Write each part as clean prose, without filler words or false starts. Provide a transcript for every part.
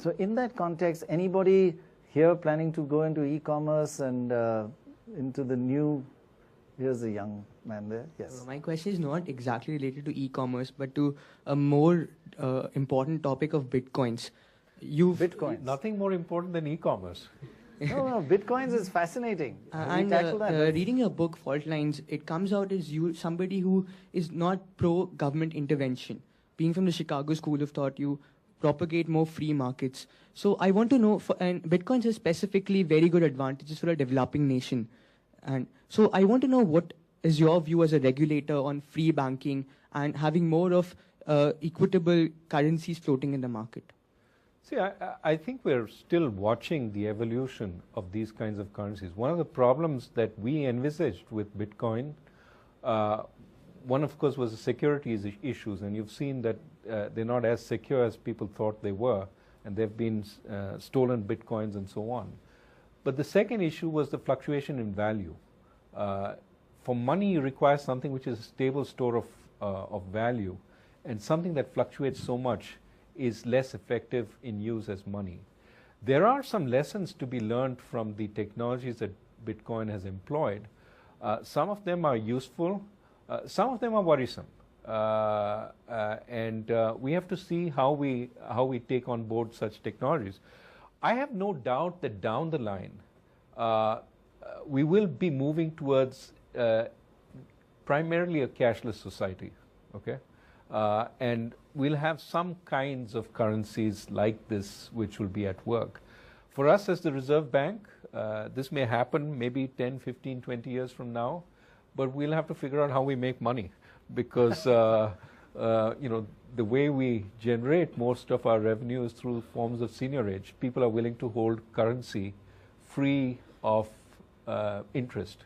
So in that context, anybody here planning to go into e-commerce and into the new, here's a young man there, yes. My question is not exactly related to e-commerce, but to a more important topic of Bitcoins. Bitcoins. Nothing more important than e-commerce. No, Bitcoins is fascinating. Reading your book, Fault Lines, it comes out as somebody who is not pro-government intervention. Being from the Chicago School of Thought, you propagate more free markets. So I want to know, and Bitcoins has specifically very good advantages for a developing nation. And so I want to know what is your view as a regulator on free banking and having more of equitable currencies floating in the market? See, I think we're still watching the evolution of these kinds of currencies. One of the problems that we envisaged with Bitcoin, one of course was the securities issues, and you've seen that they're not as secure as people thought they were, and there have been stolen Bitcoins and so on. But the second issue was the fluctuation in value. For money, you require something which is a stable store of value, and something that fluctuates so much is less effective in use as money. There are some lessons to be learned from the technologies that Bitcoin has employed. Some of them are useful, some of them are worrisome. And we have to see how we take on board such technologies. I have no doubt that down the line, we will be moving towards primarily a cashless society, okay? And we'll have some kinds of currencies like this which will be at work. For us as the Reserve Bank, this may happen maybe 10, 15, 20 years from now, but we'll have to figure out how we make money, because you know, the way we generate most of our revenue is through forms of seigniorage. People are willing to hold currency free of interest,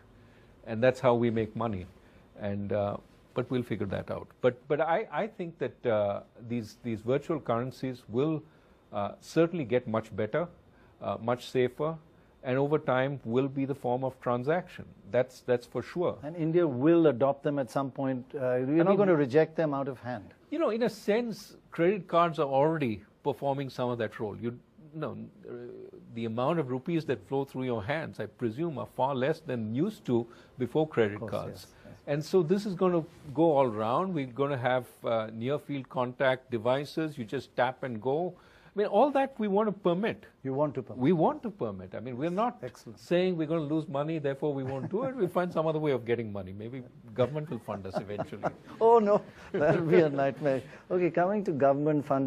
and that's how we make money. And but we'll figure that out. But I think that these virtual currencies will certainly get much better, much safer, and over time will be the form of transaction. That's for sure. And India will adopt them at some point. You're not going to reject them out of hand. You know, in a sense, credit cards are already performing some of that role. You know, the amount of rupees that flow through your hands, I presume, are far less than used to before credit cards. Yes. And so this is going to go all around. We're going to have near-field contact devices. You just tap and go. I mean, all that we want to permit. You want to permit? We want to permit. I mean, we're not saying we're going to lose money, therefore we won't do it. We'll find some other way of getting money. Maybe government will fund us eventually. Oh, no. That will be a nightmare. Okay, coming to government funding.